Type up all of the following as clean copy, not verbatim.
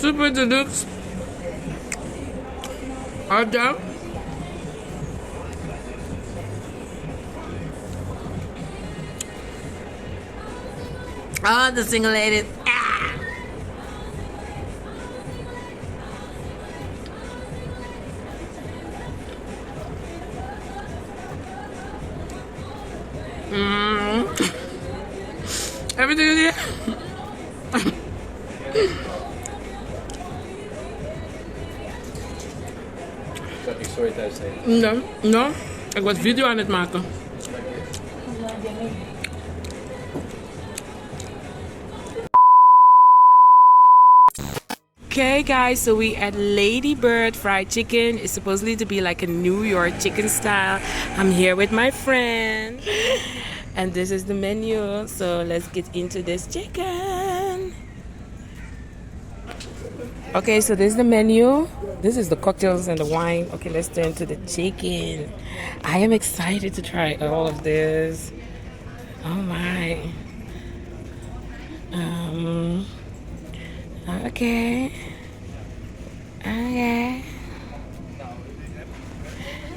Super deluxe. Order. Oh, the single ladies. Ah. Everything is here. Ik sorry thuis No, ik was video aan het maken. Okay guys, so we at Lady Bird Fried Chicken. It's supposedly to be like a New York chicken style. I'm here with my friend. And this is the menu. So let's get into this chicken. Okay, so this is the menu. This is the cocktails and the wine. Okay, let's turn to the chicken. I am excited to try all of this. Oh my. Okay.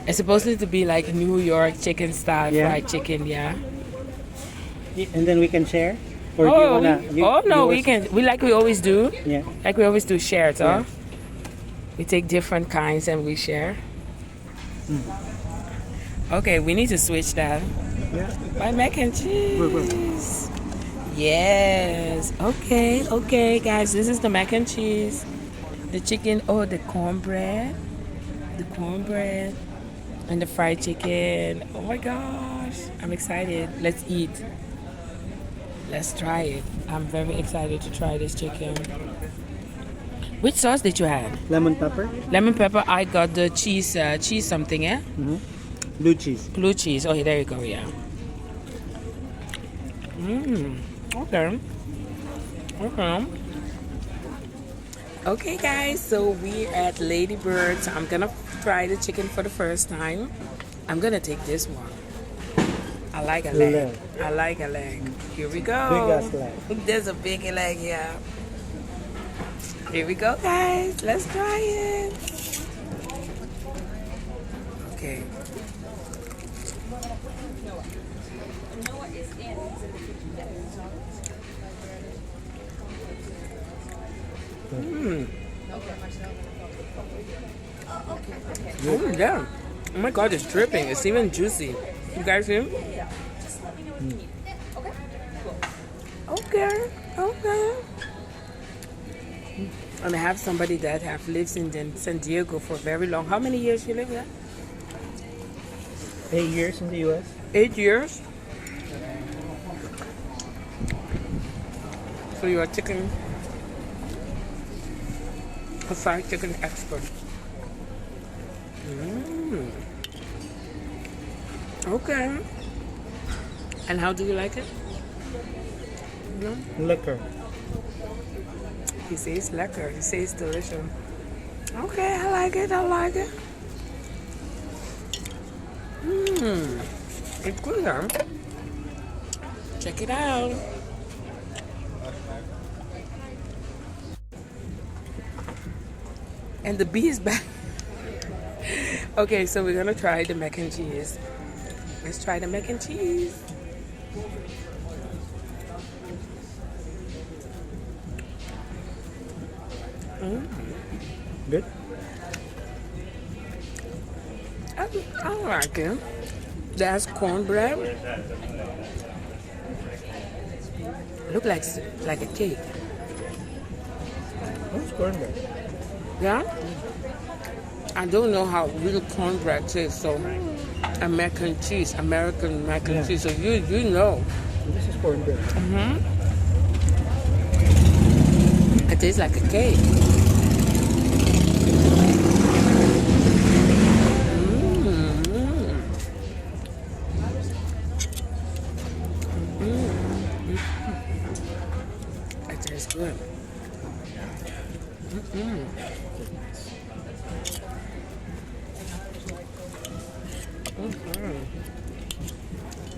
It's supposed to be like New York chicken style fried chicken, yeah. And then we can share? Or do you wanna, we can. We always do. Yeah. Like we always do share it, huh? We take different kinds and we share. Okay, we need to switch that. Yeah. My mac and cheese. Yes. Okay, guys. This is the mac and cheese. The chicken. Oh, the cornbread. The cornbread. And the fried chicken. Oh my gosh. I'm excited. Let's eat. Let's try it. I'm very excited to try this chicken. Which sauce did you have? Lemon pepper? Lemon pepper. I got the cheese something, yeah? Blue cheese. Blue cheese. Oh, there you go, yeah. Okay. Okay, guys. So we're at Lady Bird. So I'm gonna try the chicken for the first time. I'm gonna take this one. I like a leg. I like a leg. Here we go. Big ass leg. There's a big leg, yeah. Here we go, guys. Let's try it. Okay. Oh, yeah. Oh my god, it's dripping. It's even juicy. You guys see? Okay. And I have somebody that lives in San Diego for very long. How many years you live there? 8 years in the U.S. 8 years? So you are a fried chicken expert. Okay. And how do you like it? No? Liquor. He says lekker. He says delicious. Okay, I like it. It's good, huh? Check it out. And the bee is back. Okay, so we're gonna try the mac and cheese. Let's try the mac and cheese. Good? I like it. That's cornbread. Look like a cake. What's cornbread? Yeah? I don't know how real cornbread tastes, so a mac and cheese, American mac and cheese, so you know. This is cornbread. It tastes like a cake. It tastes good.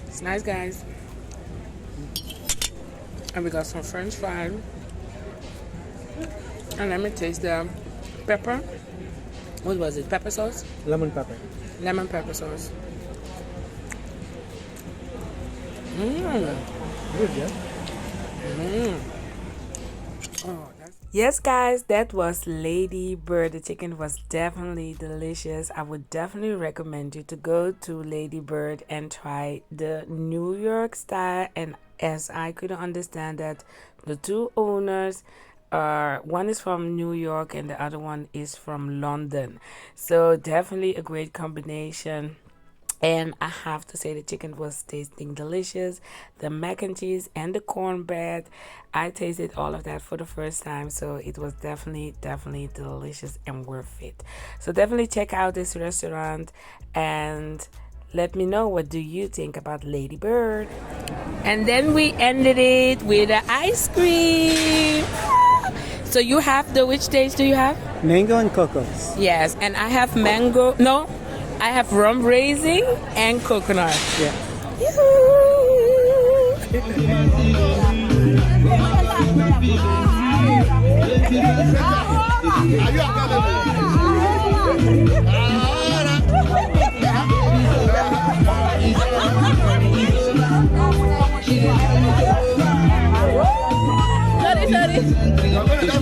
It's nice, guys. And we got some French fries. And let me taste the pepper. What was it? Pepper sauce? Lemon pepper. Lemon pepper sauce. Good, yeah? Oh, yes, guys, that was Lady Bird. The chicken was definitely delicious. I would definitely recommend you to go to Lady Bird and try the New York style. And as I could understand that the two owners are, one is from New York and the other one is from London. So definitely a great combination. And I have to say the chicken was tasting delicious. The mac and cheese and the cornbread, I tasted all of that for the first time. So it was definitely delicious and worth it. So definitely check out this restaurant and let me know, what do you think about Lady Bird? And then we ended it with the ice cream. So you have which taste do you have? Mango and cocos. Yes, and I have mango. No, I have rum raisin and coconut. Yeah.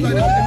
Sorry.